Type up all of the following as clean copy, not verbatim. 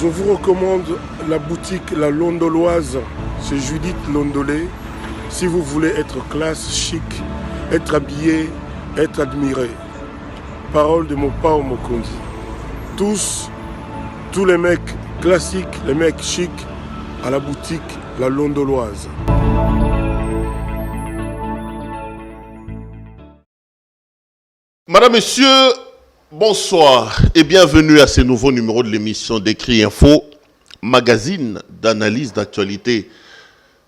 Je vous recommande la boutique La Londoloise, c'est Judith Londolé. Si vous voulez être classe, chic, être habillé, être admiré. Parole de mon Pao Mokondi. Tous les mecs classiques, les mecs chics, à la boutique La Londoloise. Madame, Monsieur, bonsoir et bienvenue à ce nouveau numéro de l'émission d'Écrit Info, magazine d'analyse d'actualité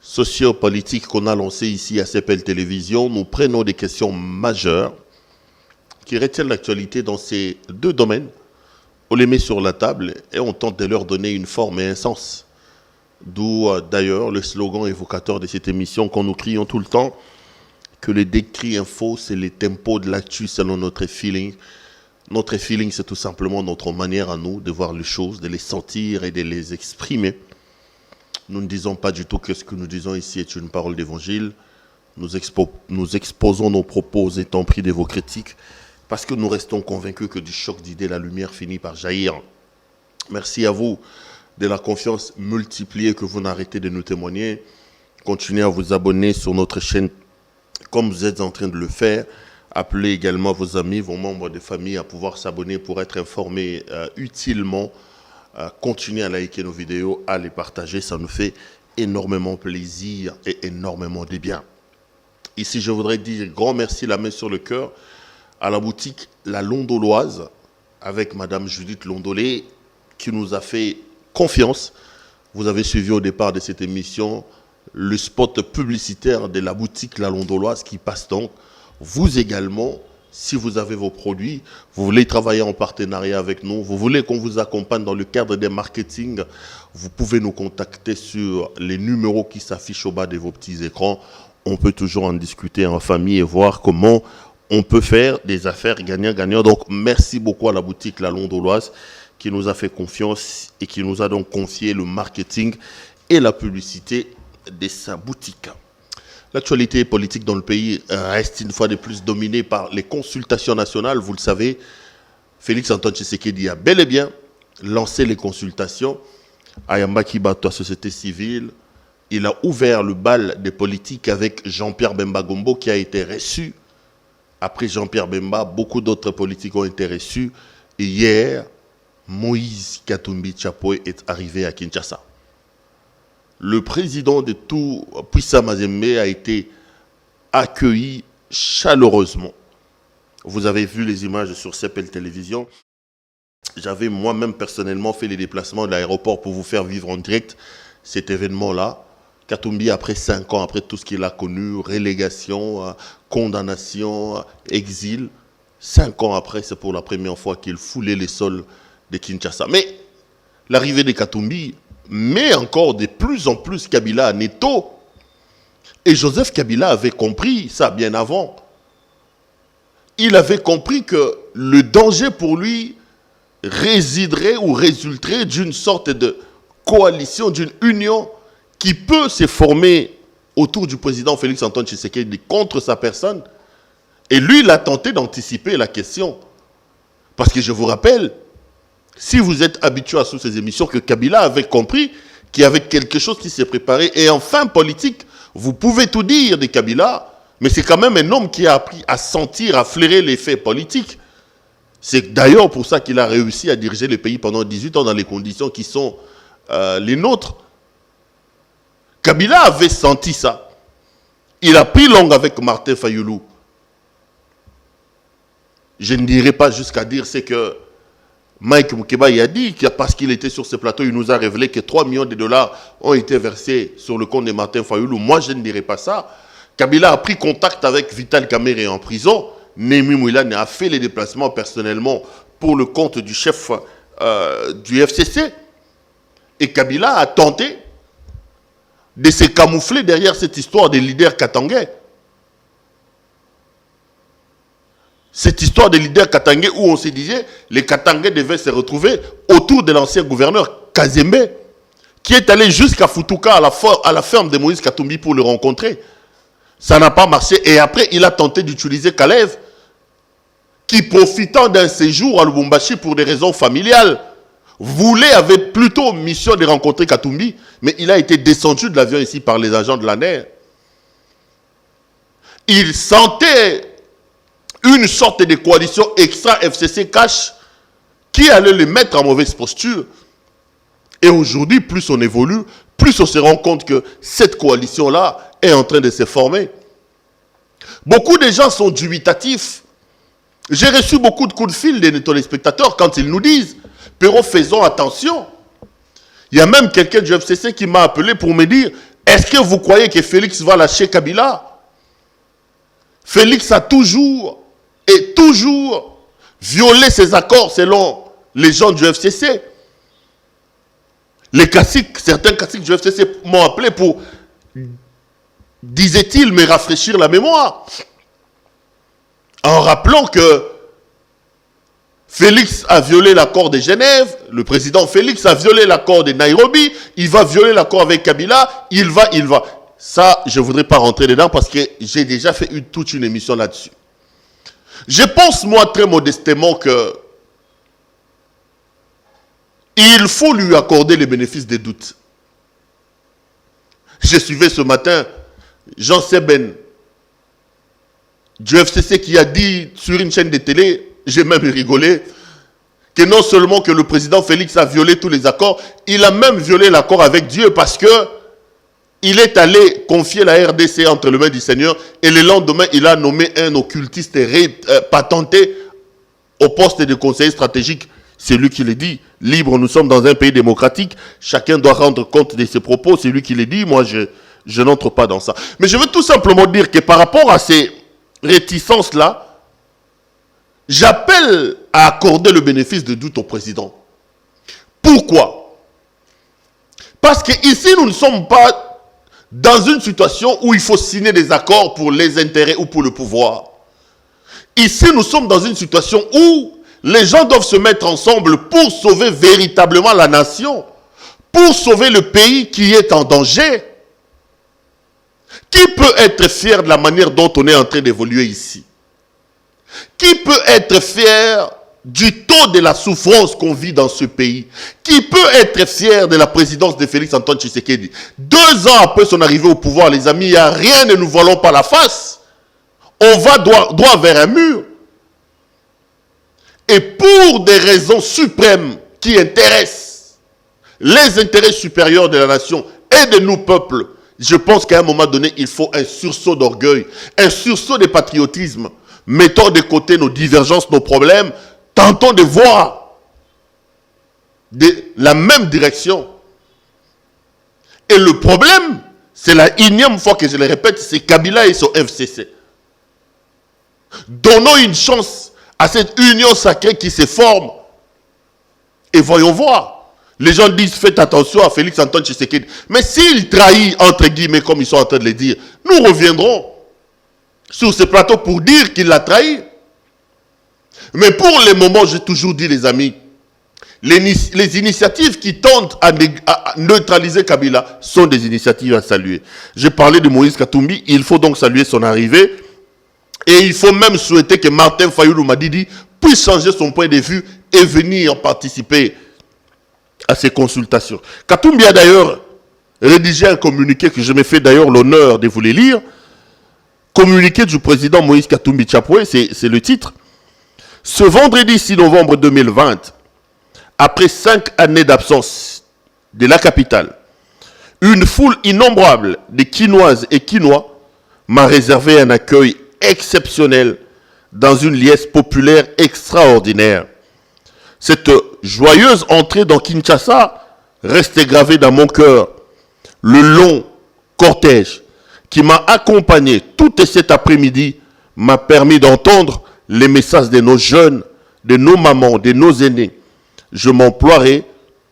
sociopolitique qu'on a lancé ici à CPL Télévision. Nous prenons des questions majeures qui retiennent l'actualité dans ces deux domaines. On les met sur la table et on tente de leur donner une forme et un sens. D'où d'ailleurs le slogan évocateur de cette émission qu'on nous crions tout le temps, que le décrit info, c'est les tempos de l'actu selon notre feeling. Notre feeling, c'est tout simplement notre manière à nous de voir les choses, de les sentir et de les exprimer. Nous ne disons pas du tout que ce que nous disons ici est une parole d'évangile. Nous exposons nos propos étant pris de vos critiques parce que nous restons convaincus que du choc d'idées, la lumière finit par jaillir. Merci à vous de la confiance multipliée que vous n'arrêtez de nous témoigner. Continuez à vous abonner sur notre chaîne comme vous êtes en train de le faire. Appelez également vos amis, vos membres de famille à pouvoir s'abonner pour être informés utilement. Continuez à liker nos vidéos, à les partager. Ça nous fait énormément plaisir et énormément de bien. Ici, je voudrais dire grand merci, la main sur le cœur, à la boutique La Londoloise avec Madame Judith Londolé qui nous a fait confiance. Vous avez suivi au départ de cette émission le spot publicitaire de la boutique La Londoloise qui passe donc. Vous également, si vous avez vos produits, vous voulez travailler en partenariat avec nous, vous voulez qu'on vous accompagne dans le cadre des marketing, vous pouvez nous contacter sur les numéros qui s'affichent au bas de vos petits écrans. On peut toujours en discuter en famille et voir comment on peut faire des affaires gagnant-gagnant. Donc, merci beaucoup à la boutique La Londoloise qui nous a fait confiance et qui nous a donc confié le marketing et la publicité de sa boutique. L'actualité politique dans le pays reste une fois de plus dominée par les consultations nationales. Vous le savez, Félix Antoine Tshisekedi a bel et bien lancé les consultations. Ayamba Kibato, société civile, il a ouvert le bal des politiques avec Jean-Pierre Bemba Gombo qui a été reçu. Après Jean-Pierre Bemba, beaucoup d'autres politiques ont été reçus. Et hier, Moïse Katumbi Tchapoe est arrivé à Kinshasa. Le président de tout Puissa Mazembe a été accueilli chaleureusement. Vous avez vu les images sur CPL Télévision. J'avais moi-même personnellement fait les déplacements de l'aéroport pour vous faire vivre en direct cet événement-là. Katumbi, après 5 ans, après tout ce qu'il a connu, relégation, condamnation, exil, 5 ans après, c'est pour la première fois qu'il foulait les sols de Kinshasa. Mais l'arrivée de Katumbi met encore de plus en plus Kabila à netto. Et Joseph Kabila avait compris ça bien avant. Il avait compris que le danger pour lui résiderait ou résulterait d'une sorte de coalition, d'une union qui peut se former autour du président Félix Antoine Tshisekedi contre sa personne. Et lui, il a tenté d'anticiper la question. Parce que je vous rappelle, si vous êtes habitué à ces émissions, que Kabila avait compris qu'il y avait quelque chose qui s'est préparé. Et enfin, politique, vous pouvez tout dire de Kabila, mais c'est quand même un homme qui a appris à sentir, à flairer les faits politiques. C'est d'ailleurs pour ça qu'il a réussi à diriger le pays pendant 18 ans dans les conditions qui sont les nôtres. Kabila avait senti ça. Il a pris langue avec Martin Fayoulou. Je ne dirais pas jusqu'à dire c'est que Mike Mukeba a dit que parce qu'il était sur ce plateau, il nous a révélé que 3 millions de dollars ont été versés sur le compte de Martin Fayoulou. Moi, je ne dirais pas ça. Kabila a pris contact avec Vital Kamerhe en prison. Némi Mouilane a fait les déplacements personnellement pour le compte du chef du FCC. Et Kabila a tenté de se camoufler derrière cette histoire des leaders katangais. Cette histoire des leaders katangais où on se disait les Katangais devaient se retrouver autour de l'ancien gouverneur Kazembe, qui est allé jusqu'à Futuka à la ferme de Moïse Katumbi pour le rencontrer. Ça n'a pas marché. Et après, il a tenté d'utiliser Kalev, qui profitant d'un séjour à Lubumbashi pour des raisons familiales, avait plutôt mission de rencontrer Katumbi, mais il a été descendu de l'avion ici par les agents de l'ANER. Il sentait une sorte de coalition extra-FCC cash qui allait le mettre en mauvaise posture. Et aujourd'hui, plus on évolue, plus on se rend compte que cette coalition-là est en train de se former. Beaucoup de gens sont dubitatifs. J'ai reçu beaucoup de coups de fil des téléspectateurs quand ils nous disent « Pero, faisons attention ». Il y a même quelqu'un du FCC qui m'a appelé pour me dire « Est-ce que vous croyez que Félix va lâcher Kabila ?» Félix a toujours et toujours violé ses accords selon les gens du FCC. Les caciques, certains caciques du FCC m'ont appelé pour, disait-il, me rafraîchir la mémoire. En rappelant que Félix a violé l'accord de Genève, le président Félix a violé l'accord de Nairobi, il va violer l'accord avec Kabila, il va. Ça, je ne voudrais pas rentrer dedans parce que j'ai déjà fait toute une émission là-dessus. Je pense, moi, très modestement que il faut lui accorder les bénéfices des doutes. Je suivais ce matin Jean Seben du FCC qui a dit sur une chaîne de télé, j'ai même rigolé, que non seulement que le président Félix a violé tous les accords, il a même violé l'accord avec Dieu parce que il est allé confier la RDC entre les mains du Seigneur et le lendemain, il a nommé un occultiste patenté au poste de conseiller stratégique. C'est lui qui le dit. Libre, nous sommes dans un pays démocratique. Chacun doit rendre compte de ses propos. C'est lui qui le dit. Moi, je n'entre pas dans ça. Mais je veux tout simplement dire que par rapport à ces réticences-là, j'appelle à accorder le bénéfice de doute au président. Pourquoi? Parce qu'ici, nous ne sommes pas dans une situation où il faut signer des accords pour les intérêts ou pour le pouvoir. Ici, nous sommes dans une situation où les gens doivent se mettre ensemble pour sauver véritablement la nation, pour sauver le pays qui est en danger. Qui peut être fier de la manière dont on est en train d'évoluer ici? Qui peut être fier du taux de la souffrance qu'on vit dans ce pays? Qui peut être fier de la présidence de Félix Antoine Tshisekedi? 2 ans après son arrivée au pouvoir, les amis, il n'y a rien, ne nous voilons pas la face. On va droit vers un mur. Et pour des raisons suprêmes qui intéressent les intérêts supérieurs de la nation et de nos peuples, je pense qu'à un moment donné, il faut un sursaut d'orgueil, un sursaut de patriotisme. Mettons de côté nos divergences, nos problèmes, tentons de voir la même direction. Et le problème, c'est la énième fois que je le répète, c'est Kabila et son FCC. Donnons une chance à cette union sacrée qui se forme. Et voyons voir. Les gens disent, faites attention à Félix Antoine Tshisekedi. Mais s'il trahit, entre guillemets, comme ils sont en train de le dire, nous reviendrons sur ce plateau pour dire qu'il l'a trahi. Mais pour le moment, j'ai toujours dit, les amis, les initiatives qui tentent à neutraliser Kabila sont des initiatives à saluer. J'ai parlé de Moïse Katumbi, il faut donc saluer son arrivée. Et il faut même souhaiter que Martin Fayulu Madidi puisse changer son point de vue et venir participer à ces consultations. Katumbi a d'ailleurs rédigé un communiqué que je me fais d'ailleurs l'honneur de vous les lire. Communiqué du président Moïse Katumbi Tchapoué, c'est le titre. Ce vendredi 6 novembre 2020, après 5 années d'absence de la capitale, une foule innombrable de Quinoises et Quinois m'a réservé un accueil exceptionnel dans une liesse populaire extraordinaire. Cette joyeuse entrée dans Kinshasa reste gravée dans mon cœur. Le long cortège qui m'a accompagné tout cet après-midi m'a permis d'entendre les messages de nos jeunes, de nos mamans, de nos aînés. Je m'emploierai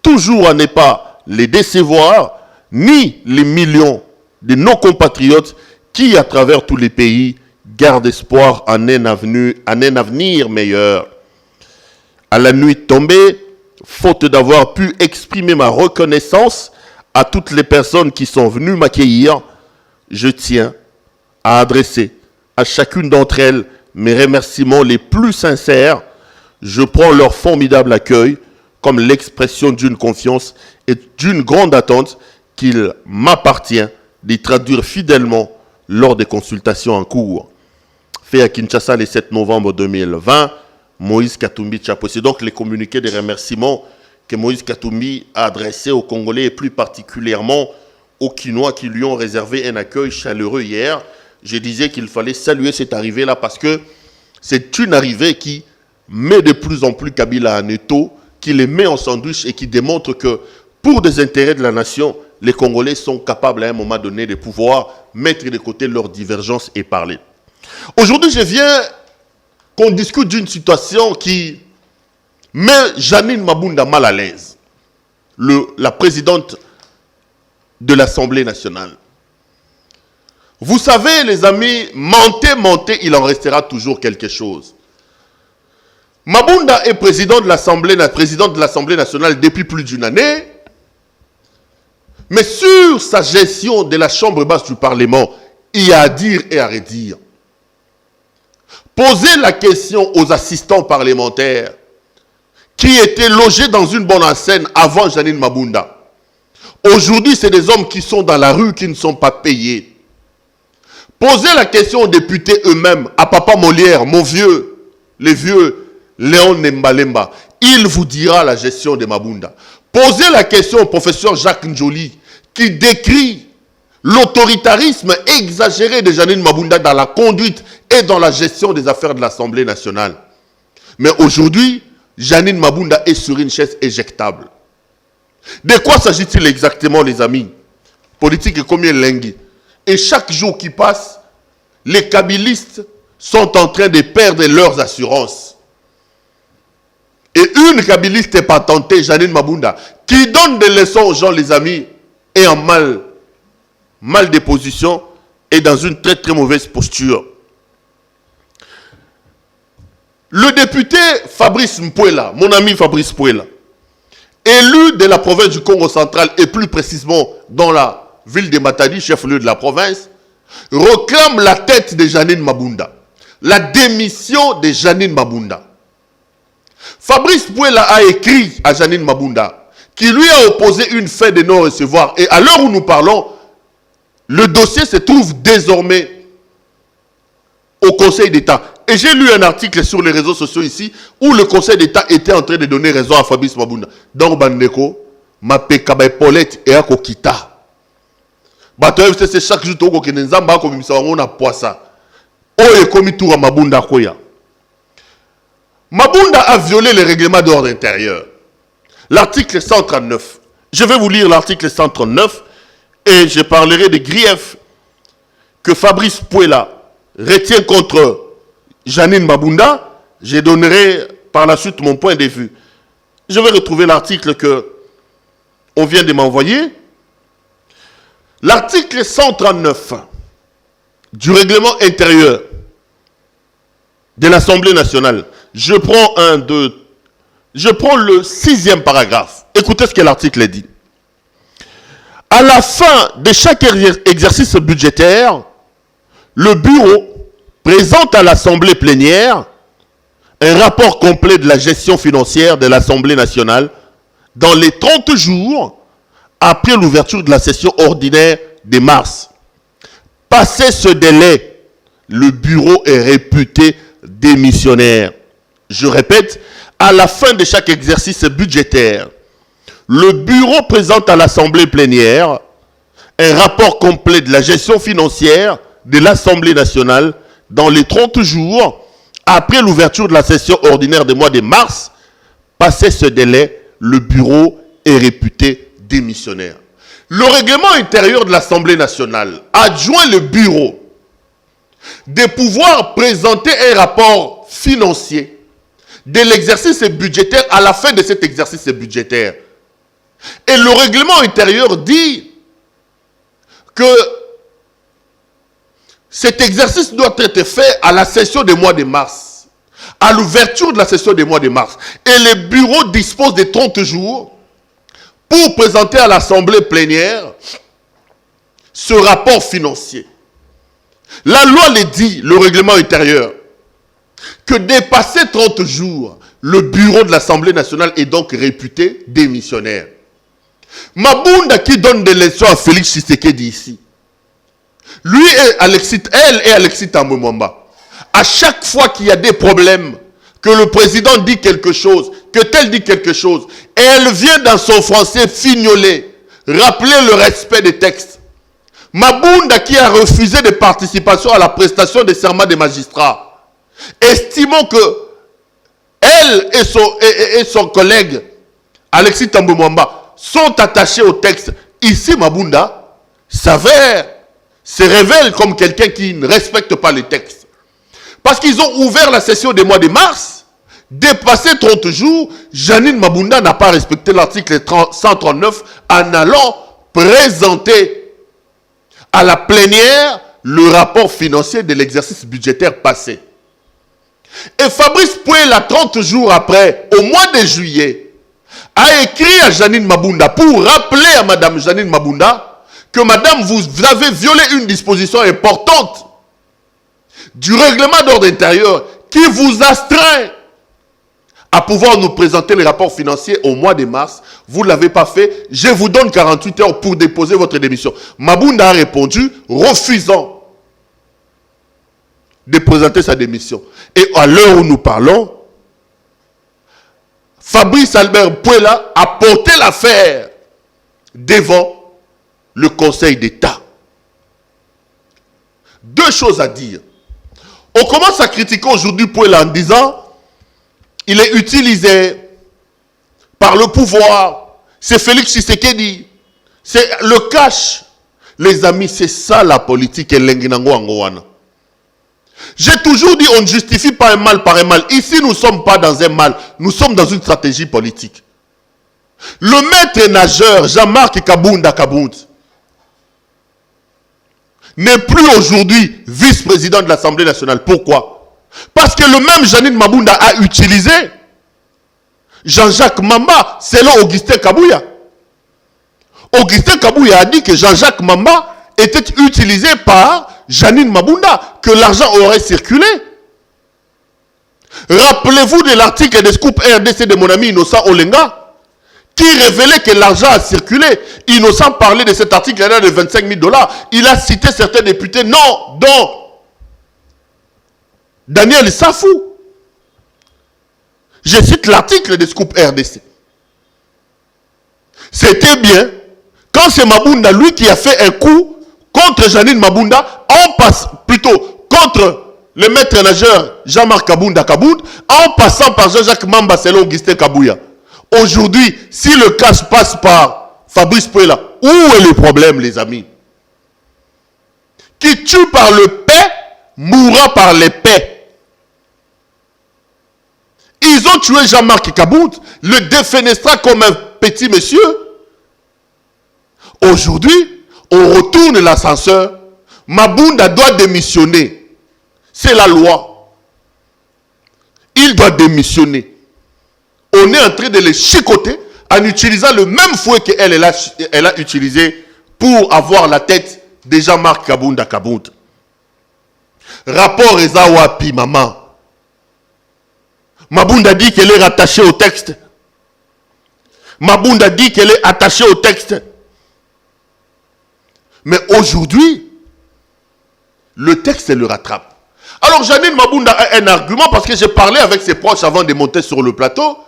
toujours à ne pas les décevoir, ni les millions de nos compatriotes qui, à travers tous les pays, gardent espoir en un avenir meilleur. À la nuit tombée, faute d'avoir pu exprimer ma reconnaissance à toutes les personnes qui sont venues m'accueillir, je tiens à adresser à chacune d'entre elles mes remerciements les plus sincères. Je prends leur formidable accueil comme l'expression d'une confiance et d'une grande attente qu'il m'appartient d'y traduire fidèlement lors des consultations en cours. Fait à Kinshasa le 7 novembre 2020, Moïse Katumbi Tchapo. C'est donc les communiqués de remerciements que Moïse Katumbi a adressés aux Congolais et plus particulièrement aux Kinois qui lui ont réservé un accueil chaleureux hier. Je disais qu'il fallait saluer cette arrivée-là parce que c'est une arrivée qui met de plus en plus Kabila en étau, qui les met en sandwich et qui démontre que pour des intérêts de la nation, les Congolais sont capables à un moment donné de pouvoir mettre de côté leurs divergences et parler. Aujourd'hui, je viens qu'on discute d'une situation qui met Jeannine Mabunda mal à l'aise, la présidente de l'Assemblée nationale. Vous savez, les amis, mentez, il en restera toujours quelque chose. Mabunda est présidente de l'Assemblée nationale depuis plus d'une année, mais sur sa gestion de la Chambre basse du Parlement, il y a à dire et à redire. Posez la question aux assistants parlementaires qui étaient logés dans une bonne enseigne avant Jeannine Mabunda. Aujourd'hui, c'est des hommes qui sont dans la rue, qui ne sont pas payés. Posez la question aux députés eux-mêmes, à Papa Molière, mon vieux, les vieux, Léon Nembalemba. Il vous dira la gestion de Mabunda. Posez la question au professeur Jacques Njoli, qui décrit l'autoritarisme exagéré de Jeannine Mabunda dans la conduite et dans la gestion des affaires de l'Assemblée nationale. Mais aujourd'hui, Jeannine Mabunda est sur une chaise éjectable. De quoi s'agit-il exactement, les amis? Politique est combien lengui. Et chaque jour qui passe, les kabylistes sont en train de perdre leurs assurances. Et une kabyliste est patentée, Jeannine Mabunda, qui donne des leçons aux gens, les amis, est en mal de position et dans une très très mauvaise posture. Le député Fabrice Mpouela, mon ami Fabrice Mpouela, élu de la province du Congo central et plus précisément dans la ville de Matadi, chef-lieu de la province, réclame la tête de Jeannine Mabunda, la démission de Jeannine Mabunda. Fabrice Mpouela a écrit à Jeannine Mabunda qui lui a opposé une fin de non-recevoir et à l'heure où nous parlons, le dossier se trouve désormais au Conseil d'État. Et j'ai lu un article sur les réseaux sociaux ici où le Conseil d'État était en train de donner raison à Fabrice Mabunda. Donc, Bandeko, ma pekaba Paulette et à Kokita. C'est chaque jour que nous avons comme ça, on a poisson. Oye komi tour à Mabunda Koya. Mabunda a violé les règlements d'ordre intérieur. L'article 139. Je vais vous lire l'article 139 et je parlerai des griefs que Fabrice Mpouela retient contre Jeannine Mabunda. Je donnerai par la suite mon point de vue. Je vais retrouver l'article que on vient de m'envoyer. L'article 139 du règlement intérieur de l'Assemblée nationale. Je prends le 6e paragraphe. Écoutez ce que l'article dit. À la fin de chaque exercice budgétaire, le bureau présente à l'Assemblée plénière un rapport complet de la gestion financière de l'Assemblée nationale dans les 30 jours après l'ouverture de la session ordinaire de mars. Passé ce délai, le bureau est réputé démissionnaire. Je répète, à la fin de chaque exercice budgétaire, le bureau présente à l'Assemblée plénière un rapport complet de la gestion financière de l'Assemblée nationale dans les 30 jours après l'ouverture de la session ordinaire du mois de mars. Passé ce délai, le bureau est réputé démissionnaire. Le règlement intérieur de l'Assemblée nationale adjoint le bureau de pouvoir présenter un rapport financier de l'exercice budgétaire à la fin de cet exercice budgétaire. Et le règlement intérieur dit que cet exercice doit être fait à la session du mois de mars, à l'ouverture de la session du mois de mars. Et le bureau dispose de 30 jours pour présenter à l'Assemblée plénière ce rapport financier. La loi le dit, le règlement intérieur, que dépassé 30 jours, le bureau de l'Assemblée nationale est donc réputé démissionnaire. Mabunda qui donne des leçons à Félix Tshisekedi ici. Lui et Alexis Thambwe Mwamba. À chaque fois qu'il y a des problèmes, que le président dit quelque chose, que tel dit quelque chose, et elle vient dans son français fignoler, rappeler le respect des textes. Mabunda qui a refusé de participation à la prestation des serments des magistrats, estimons que elle et son collègue Alexis Thambwe Mwamba sont attachés au texte. Ici, Mabunda se révèle comme quelqu'un qui ne respecte pas les textes. Parce qu'ils ont ouvert la session des mois de mars, dépassé 30 jours, Janine Mabunda n'a pas respecté l'article 139 en allant présenter à la plénière le rapport financier de l'exercice budgétaire passé. Et Fabrice Puela, 30 jours après, au mois de juillet, a écrit à Janine Mabunda pour rappeler à Madame Janine Mabunda que Madame, vous avez violé une disposition importante du règlement d'ordre intérieur qui vous astreint à pouvoir nous présenter les rapports financiers au mois de mars. Vous ne l'avez pas fait. Je vous donne 48 heures pour déposer votre démission. Mabunda a répondu, refusant de présenter sa démission. Et à l'heure où nous parlons, Fabrice Albert Puela a porté l'affaire devant le Conseil d'État. Deux choses à dire. On commence à critiquer aujourd'hui Puela en disant il est utilisé par le pouvoir. C'est Félix Tshisekedi. C'est le cash. Les amis, c'est ça la politique. J'ai toujours dit on ne justifie pas un mal par un mal. Ici, nous ne sommes pas dans un mal. Nous sommes dans une stratégie politique. Le maître nageur Jean-Marc Kabunda n'est plus aujourd'hui vice-président de l'Assemblée nationale. Pourquoi? Parce que le même Janine Mabunda a utilisé Jean-Jacques Mamba selon Augustin Kabouya. Augustin Kabouya a dit que Jean-Jacques Mamba était utilisé par Janine Mabunda, que l'argent aurait circulé. Rappelez-vous de l'article des Scoop RDC de mon ami Innocent Olenga, qui révélait que l'argent a circulé. Innocent parlait de cet article-là de 25 000 $. Il a cité certains députés, non, dont Daniel Safou. Je cite l'article de Scoop RDC. C'était bien quand c'est Mabunda, lui, qui a fait un coup contre Janine Mabunda, plutôt contre le maître nageur Jean-Marc Kabunda, en passant par Jean-Jacques Mamba selon Augustin Kabouya. Aujourd'hui, si le cash passe par Fabrice Puela, où est le problème, les amis? Qui tue par le paix, mourra par l'épée. Ils ont tué Jean-Marc Kabunda, le défenestra comme un petit monsieur. Aujourd'hui, on retourne l'ascenseur. Mabunda doit démissionner. C'est la loi. Il doit démissionner. On est en train de le chicoter en utilisant le même fouet qu'elle a utilisé pour avoir la tête de Jean-Marc Kabunda. Rapport Ezawapi, maman. Mabunda dit qu'elle est rattachée au texte. Mabunda dit qu'elle est attachée au texte. Mais aujourd'hui, le texte le rattrape. Alors Janine Mabunda a un argument parce que j'ai parlé avec ses proches avant de monter sur le plateau.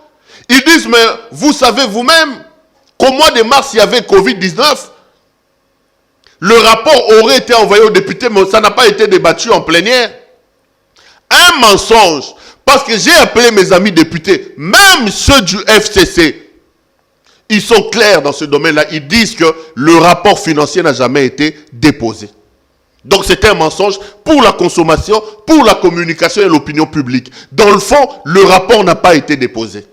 Ils disent, mais vous savez vous-même qu'au mois de mars, il y avait Covid-19. Le rapport aurait été envoyé aux députés, mais ça n'a pas été débattu en plénière. Un mensonge. Parce que j'ai appelé mes amis députés, même ceux du FCC, ils sont clairs dans ce domaine-là. Ils disent que le rapport financier n'a jamais été déposé. Donc c'est un mensonge pour la consommation, pour la communication et l'opinion publique. Dans le fond, le rapport n'a pas été déposé.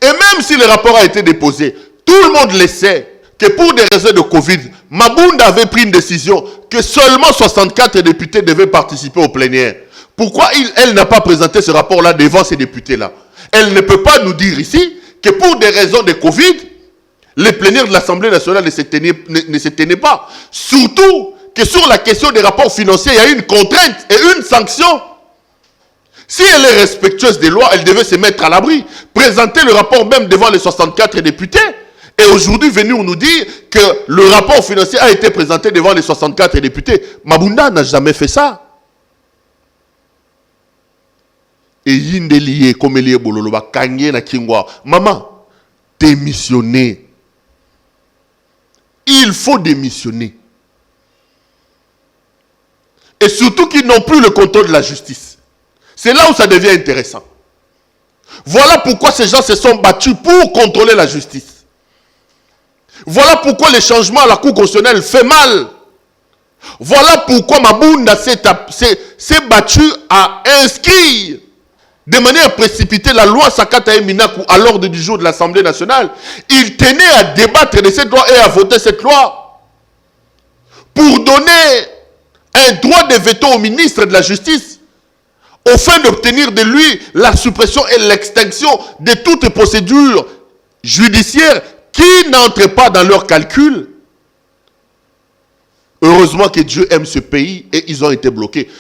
Et même si le rapport a été déposé, tout le monde le sait que pour des raisons de Covid, Mabunda avait pris une décision que seulement 64 députés devaient participer aux plénières. Pourquoi elle n'a pas présenté ce rapport-là devant ces députés-là? Elle ne peut pas nous dire ici que pour des raisons de Covid, les plénières de l'Assemblée nationale ne se tenaient pas. Surtout que sur la question des rapports financiers, il y a une contrainte et une sanction. Si elle est respectueuse des lois, elle devait se mettre à l'abri. Présenter le rapport même devant les 64 députés. Et aujourd'hui, venir nous dire que le rapport financier a été présenté devant les 64 députés. Mabunda n'a jamais fait ça. Et Yindeliye, comme Elie Bololoba, Kanye na Kingwa. Maman, démissionner. Il faut démissionner. Et surtout qu'ils n'ont plus le contrôle de la justice. C'est là où ça devient intéressant. Voilà pourquoi ces gens se sont battus pour contrôler la justice. Voilà pourquoi les changements à la Cour constitutionnelle fait mal. Voilà pourquoi Mabunda s'est battu à inscrire de manière précipitée la loi Sakata et Minaku à l'ordre du jour de l'Assemblée nationale. Il tenait à débattre de cette loi et à voter cette loi pour donner un droit de veto au ministre de la Justice au fin d'obtenir de lui la suppression et l'extinction de toutes les procédures judiciaires qui n'entrent pas dans leur calcul. Heureusement que Dieu aime ce pays et ils ont été bloqués.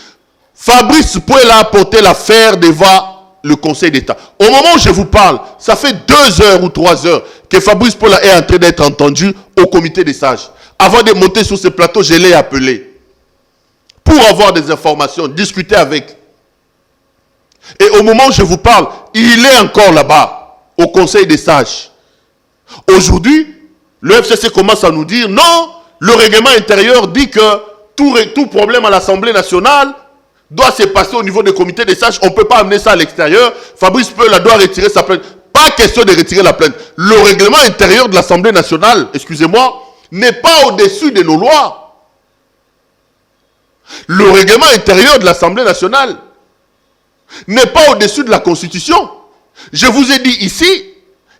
Fabrice Pouel a apporté l'affaire devant le Conseil d'État. Au moment où je vous parle, ça fait 2 heures ou 3 heures que Fabrice Pouel est en train d'être entendu au comité des sages. Avant de monter sur ce plateau, je l'ai appelé pour avoir des informations, discuter avec. Et au moment où je vous parle, il est encore là-bas, au Conseil des sages. Aujourd'hui, le FCC commence à nous dire, non, le règlement intérieur dit que tout problème à l'Assemblée nationale doit se passer au niveau des comités des sages. On ne peut pas amener ça à l'extérieur. Fabrice Pouel doit retirer sa plainte. Pas question de retirer la plainte. Le règlement intérieur de l'Assemblée nationale, excusez-moi, n'est pas au-dessus de nos lois. Le règlement intérieur de l'Assemblée nationale n'est pas au-dessus de la Constitution. Je vous ai dit ici,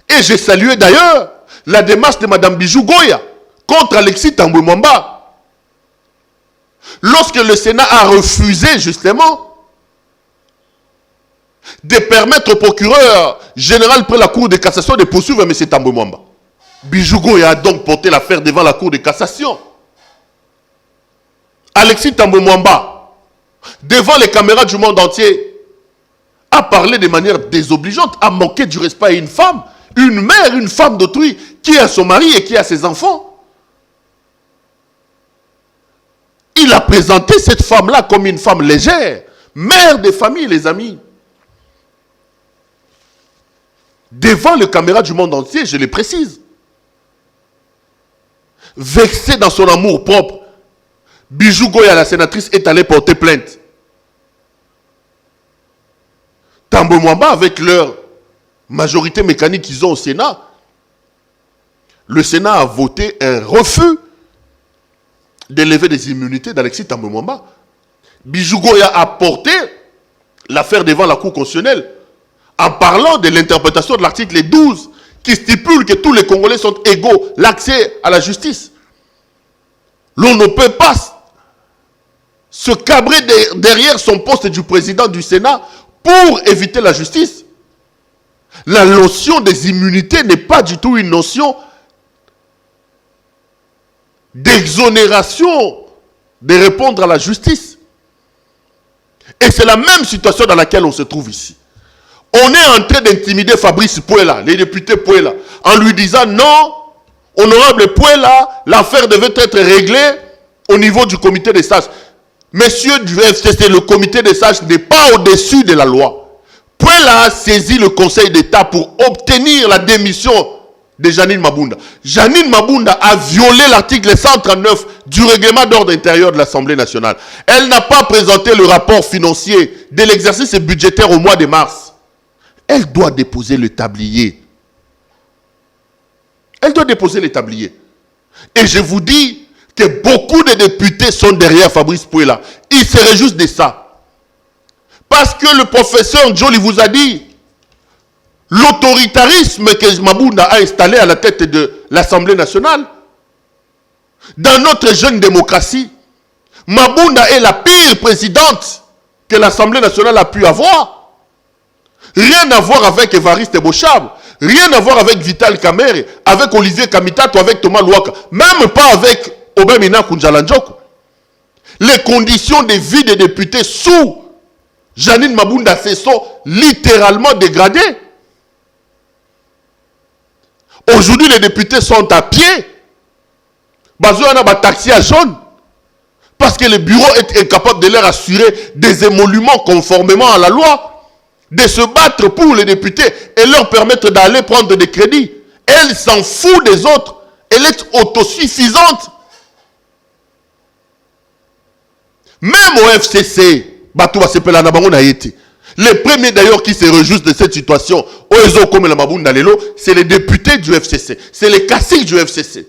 et j'ai salué d'ailleurs la démarche de Mme Bijou Goya contre Alexis Tambwe Mwamba. Lorsque le Sénat a refusé justement de permettre au procureur général près la Cour de cassation de poursuivre M. Tambwe Mwamba. Bijou Goya a donc porté l'affaire devant la Cour de cassation. Alexis Tambwe Mwamba, devant les caméras du monde entier, a parlé de manière désobligeante, a manqué du respect à une femme, une mère, une femme d'autrui, qui a son mari et qui a ses enfants. Il a présenté cette femme-là comme une femme légère, mère de famille, les amis. Devant les caméras du monde entier, je le précise. Vexé dans son amour propre, Bijou Goya, la sénatrice, est allée porter plainte. Tambwe Mwamba, avec leur majorité mécanique qu'ils ont au Sénat, le Sénat a voté un refus d'élever des immunités d'Alexis Tambwe Mwamba. Bijou Goya a porté l'affaire devant la Cour constitutionnelle en parlant de l'interprétation de l'article 12 qui stipule que tous les Congolais sont égaux, l'accès à la justice. L'on ne peut pas se cabrer derrière son poste du président du Sénat pour éviter la justice. La notion des immunités n'est pas du tout une notion d'exonération de répondre à la justice. Et c'est la même situation dans laquelle on se trouve ici. On est en train d'intimider Fabrice Pouel, les députés Pouel, en lui disant non, honorable Pouel, l'affaire devait être réglée au niveau du comité des sages. Messieurs du FCC, le comité des sages n'est pas au-dessus de la loi. Pouel a saisi le Conseil d'État pour obtenir la démission de Janine Mabunda. Janine Mabunda a violé l'article 139 du règlement d'ordre intérieur de l'Assemblée nationale. Elle n'a pas présenté le rapport financier de l'exercice budgétaire au mois de mars. Elle doit déposer le tablier. Elle doit déposer le tablier. Et je vous dis que beaucoup de députés sont derrière Fabrice Pouel. Ils se réjouissent de ça. Parce que le professeur Joly vous a dit l'autoritarisme que Mabunda a installé à la tête de l'Assemblée nationale. Dans notre jeune démocratie, Mabunda est la pire présidente que l'Assemblée nationale a pu avoir. Rien à voir avec Évariste Bochab, rien à voir avec Vital Kamerhe, avec Olivier Kamitato, avec Thomas Louaka, même pas avec Obemina Kunjalanjoko. Les conditions de vie des députés sous Janine Mabunda se sont littéralement dégradés. Aujourd'hui, les députés sont à pied. Bazou a un taxi à jaune. Parce que le bureau est incapable de leur assurer des émoluments conformément à la loi. De se battre pour les députés et leur permettre d'aller prendre des crédits. Elle s'en fout des autres. Elle est autosuffisante. Même au FCC, les premiers d'ailleurs qui se réjouissent de cette situation, c'est les députés du FCC. C'est les caciques du FCC.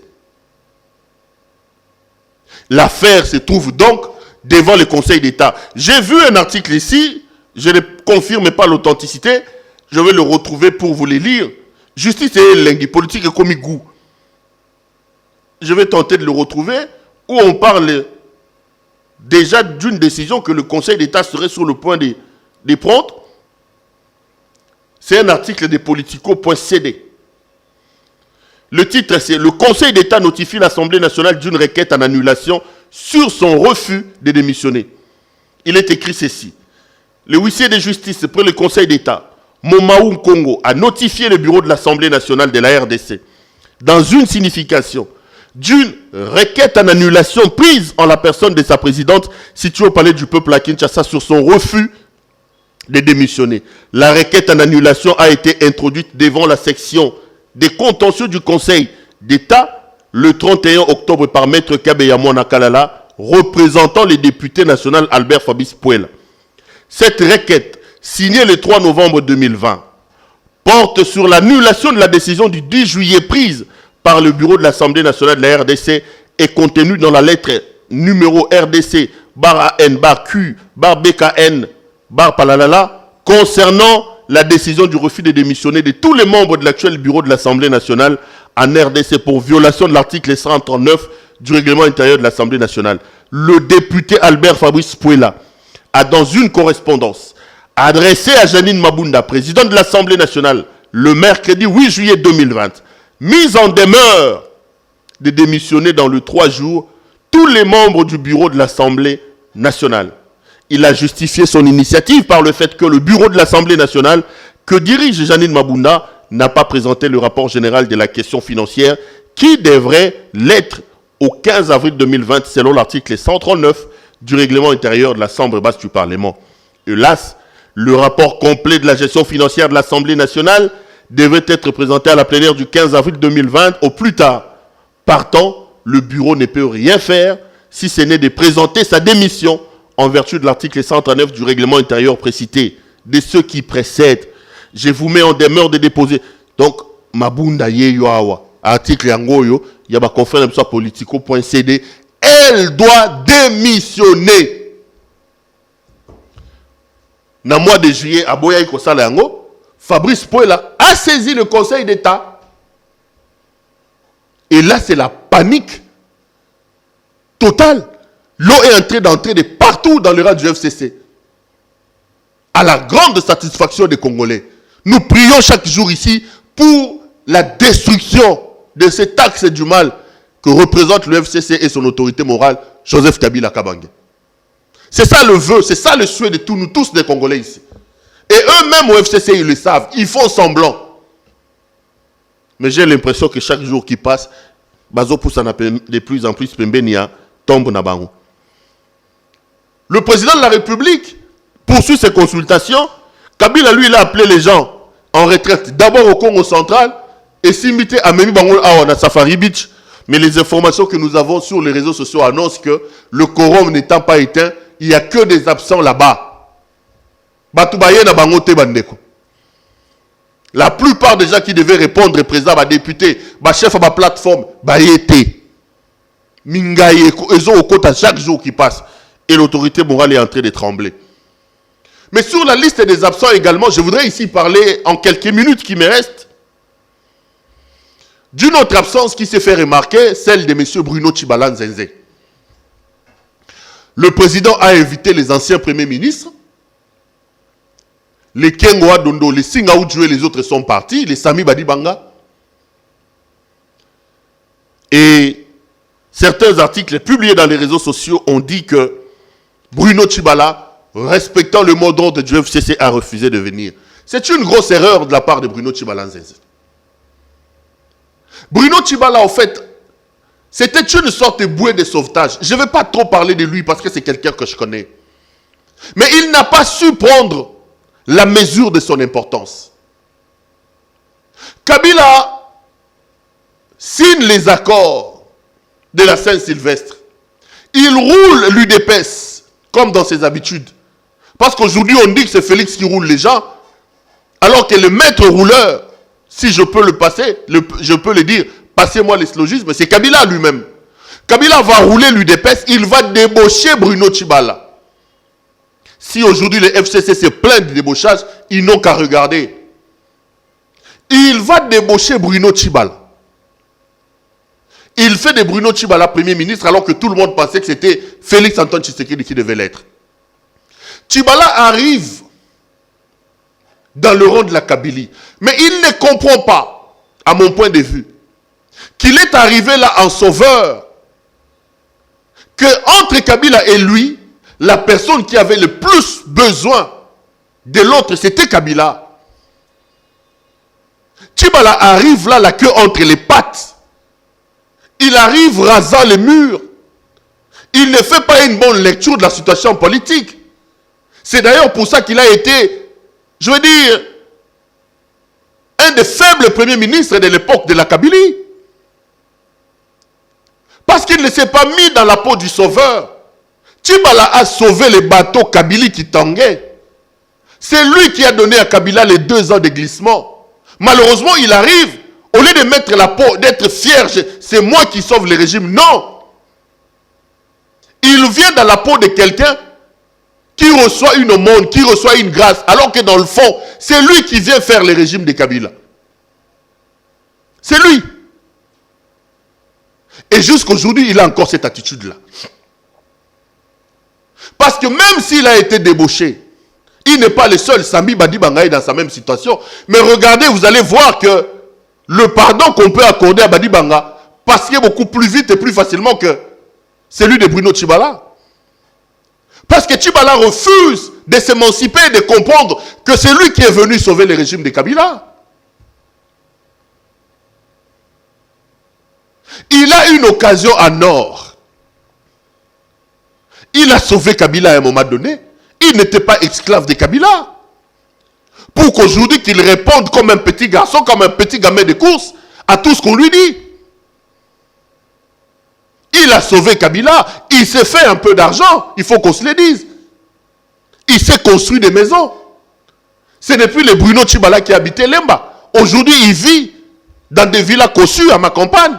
L'affaire se trouve donc devant le Conseil d'État. J'ai vu un article ici, je ne confirme pas l'authenticité, je vais le retrouver pour vous le lire. Justice et lingue, politique et comme goût. Je vais tenter de le retrouver, où on parle déjà d'une décision que le Conseil d'État serait sur le point de prendre. C'est un article de Politico.cd. Le titre, c'est « Le Conseil d'État notifie l'Assemblée nationale d'une requête en annulation sur son refus de démissionner. » Il est écrit ceci. Le huissier de justice près le Conseil d'État, Momaou Congo, a notifié le bureau de l'Assemblée nationale de la RDC dans une signification d'une requête en annulation prise en la personne de sa présidente située au palais du peuple à Kinshasa sur son refus de démissionner. La requête en annulation a été introduite devant la section des contentieux du Conseil d'État le 31 octobre par Maître Kabeyamo Nakalala, représentant le député national Albert Fabrice Puela. Cette requête, signée le 3 novembre 2020, porte sur l'annulation de la décision du 10 juillet prise par le bureau de l'Assemblée nationale de la RDC et contenue dans la lettre numéro RDC bar AN bar Q bar BKN bar Palalala concernant la décision du refus de démissionner de tous les membres de l'actuel bureau de l'Assemblée nationale en RDC pour violation de l'article 139 du règlement intérieur de l'Assemblée nationale. Le député Albert Fabrice Puela a dans une correspondance adressée à Janine Mabunda, présidente de l'Assemblée nationale, le mercredi 8 juillet 2020, mise en demeure de démissionner dans le 3 jours tous les membres du bureau de l'Assemblée nationale. Il a justifié son initiative par le fait que le bureau de l'Assemblée nationale, que dirige Janine Mabunda, n'a pas présenté le rapport général de la question financière qui devrait l'être au 15 avril 2020 selon l'article 139 du règlement intérieur de l'Assemblée basse du Parlement. Hélas, le rapport complet de la gestion financière de l'Assemblée nationale devait être présenté à la plénière du 15 avril 2020 au plus tard. Partant, le bureau ne peut rien faire si ce n'est de présenter sa démission en vertu de l'article 139 du règlement intérieur précité. De ceux qui précèdent, je vous mets en demeure de déposer. Donc, Mabunda Yeyoawa, article Yangoyo, il y a ma conférence de Politico.cd, elle doit démissionner. Dans le mois de juillet, à Boya Ikosala Yango, Fabrice Puela a saisi le Conseil d'État. Et là, c'est la panique totale. L'eau est d'entrer de partout dans le rang du FCC. À la grande satisfaction des Congolais. Nous prions chaque jour ici pour la destruction de cet axe du mal que représente le FCC et son autorité morale, Joseph Kabila Kabange. C'est ça le vœu, c'est ça le souhait de tous, nous tous les Congolais ici. Et eux-mêmes au FCC, ils le savent, ils font semblant. Mais j'ai l'impression que chaque jour qui passe, Bazo Poussana de plus en plus, Pembenia tombe na bango. Le président de la République poursuit ses consultations. Kabila, lui, il a appelé les gens en retraite, d'abord au Congo central, et s'imiter à Memi Bangol à Safari Beach. Mais les informations que nous avons sur les réseaux sociaux annoncent que le quorum n'étant pas éteint, il n'y a que des absents là-bas. La plupart des gens qui devaient répondre, président, député, chef de la plateforme, été. Mingaye, ils ont au compte à chaque jour qui passe. Et l'autorité morale est en train de trembler. Mais sur la liste des absents également, je voudrais ici parler en quelques minutes qui me restent d'une autre absence qui s'est fait remarquer, celle de M. Bruno Tshibala Nzenze. Le président a invité les anciens premiers ministres, les Kengoa Dondo, les Singaoudjou et les autres sont partis, les Sami Badibanga. Et certains articles publiés dans les réseaux sociaux ont dit que Bruno Tshibala respectant le mot d'ordre du FCC, a refusé de venir. C'est une grosse erreur de la part de Bruno Tshibala Nzenze. Bruno Tshibala, en fait, c'était une sorte de bouée de sauvetage. Je ne vais pas trop parler de lui parce que c'est quelqu'un que je connais. Mais il n'a pas su prendre la mesure de son importance. Kabila signe les accords de la Saint-Sylvestre. Il roule l'UDPS comme dans ses habitudes. Parce qu'aujourd'hui, on dit que c'est Félix qui roule les gens, alors que le maître rouleur, si je peux le passer, je peux le dire, passez-moi les syllogismes, c'est Kabila lui-même. Kabila va rouler l'UDPS, il va débaucher Bruno Tshibala. Si aujourd'hui le FCC se plaint de débauchage, ils n'ont qu'à regarder. Il va débaucher Bruno Tshibala. Il fait de Bruno Tshibala Premier ministre alors que tout le monde pensait que c'était Félix Antoine Tshisekedi qui devait l'être. Tshibala arrive dans le rang de la Kabylie. Mais il ne comprend pas, à mon point de vue, qu'il est arrivé là en sauveur, que entre Kabila et lui, la personne qui avait le plus besoin de l'autre, c'était Kabila. Tshibala arrive là, la queue entre les pattes. Il arrive rasant les murs. Il ne fait pas une bonne lecture de la situation politique. C'est d'ailleurs pour ça qu'il a été, je veux dire, un des faibles premiers ministres de l'époque de la Kabylie. Parce qu'il ne s'est pas mis dans la peau du sauveur. Tshibala a sauvé les bateaux Kabylie qui tanguaient. C'est lui qui a donné à Kabila les 2 ans de glissement. Malheureusement, il arrive, au lieu de mettre la peau, d'être fier, c'est moi qui sauve le régime. Non. Il vient dans la peau de quelqu'un qui reçoit une aumône, qui reçoit une grâce, alors que dans le fond, c'est lui qui vient faire le régime de Kabila. C'est lui. Et jusqu'aujourd'hui, il a encore cette attitude-là. Parce que même s'il a été débauché, il n'est pas le seul. Sami Badi Banga est dans sa même situation. Mais regardez, vous allez voir que le pardon qu'on peut accorder à Badi Banga passerait beaucoup plus vite et plus facilement que celui de Bruno Tshibala. Parce que Tshibala refuse de s'émanciper et de comprendre que c'est lui qui est venu sauver le régime de Kabila. Il a une occasion en or. Il a sauvé Kabila à un moment donné. Il n'était pas esclave de Kabila. Pour qu'aujourd'hui qu'il réponde comme un petit garçon, comme un petit gamin de course à tout ce qu'on lui dit. Il a sauvé Kabila. Il s'est fait un peu d'argent. Il faut qu'on se le dise. Il s'est construit des maisons. Ce n'est plus le Bruno Tshibala qui habitait Lemba. Aujourd'hui, il vit dans des villas cossues à ma campagne.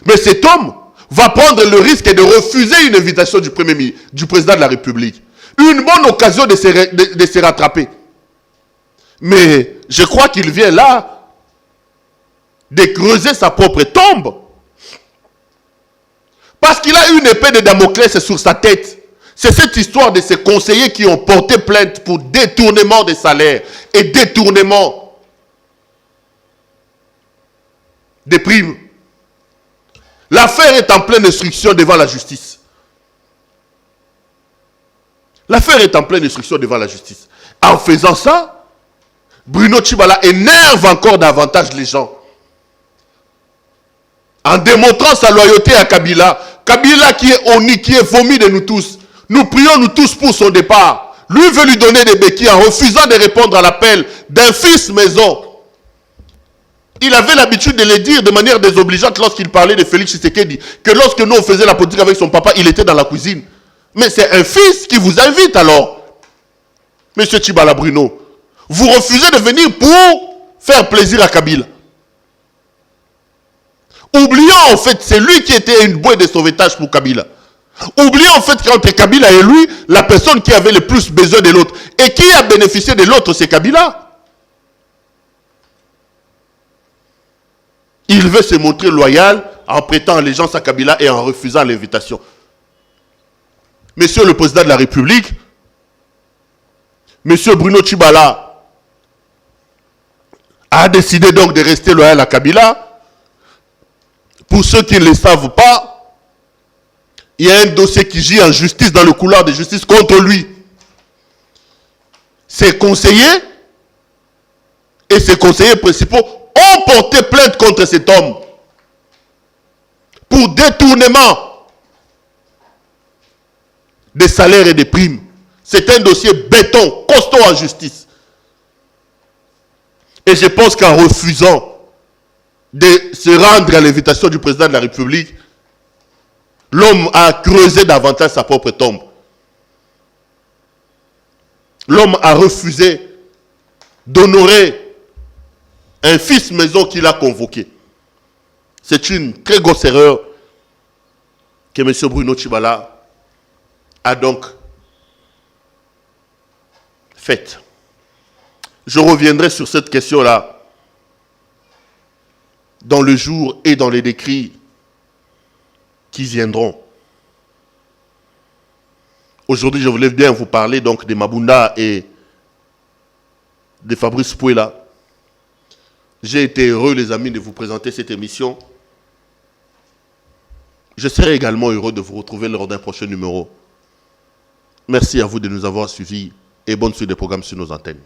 Mais cet homme va prendre le risque de refuser une invitation du président de la République. Une bonne occasion de se rattraper. Mais je crois qu'il vient là de creuser sa propre tombe. Parce qu'il a une épée de Damoclès sur sa tête. C'est cette histoire de ces conseillers qui ont porté plainte pour détournement des salaires et détournement des primes. L'affaire est en pleine instruction devant la justice. L'affaire est en pleine instruction devant la justice. En faisant ça, Bruno Tshibala énerve encore davantage les gens. En démontrant sa loyauté à Kabila. Kabila qui est honni, qui est vomi de nous tous. Nous prions nous tous pour son départ. Lui veut lui donner des béquilles en refusant de répondre à l'appel d'un fils maison. Il avait l'habitude de le dire de manière désobligeante lorsqu'il parlait de Félix Tshisekedi, que lorsque nous on faisait la politique avec son papa, il était dans la cuisine. Mais c'est un fils qui vous invite alors. Monsieur Tshibala Bruno, vous refusez de venir pour faire plaisir à Kabila. Oublions en fait, c'est lui qui était une bouée de sauvetage pour Kabila. Oublions en fait qu'entre Kabila et lui, la personne qui avait le plus besoin de l'autre, et qui a bénéficié de l'autre, c'est Kabila. Il veut se montrer loyal en prêtant allégeance à Kabila et en refusant l'invitation. Monsieur le président de la République, monsieur Bruno Tshibala a décidé donc de rester loyal à Kabila. Pour ceux qui ne le savent pas, il y a un dossier qui gît en justice, dans le couloir de justice contre lui. Ses conseillers et ses conseillers principaux ont porté plainte contre cet homme pour détournement des salaires et des primes. C'est un dossier béton, costaud en justice. Et je pense qu'en refusant de se rendre à l'invitation du président de la République, l'homme a creusé davantage sa propre tombe. L'homme a refusé d'honorer un fils maison qu'il a convoqué. C'est une très grosse erreur que M. Bruno Tshibala a donc faite. Je reviendrai sur cette question-là dans le jour et dans les décrits qui viendront. Aujourd'hui, je voulais bien vous parler donc de Mabunda et de Fabrice Pouela. J'ai été heureux, les amis, de vous présenter cette émission. Je serai également heureux de vous retrouver lors d'un prochain numéro. Merci à vous de nous avoir suivis et bonne suite des programmes sur nos antennes.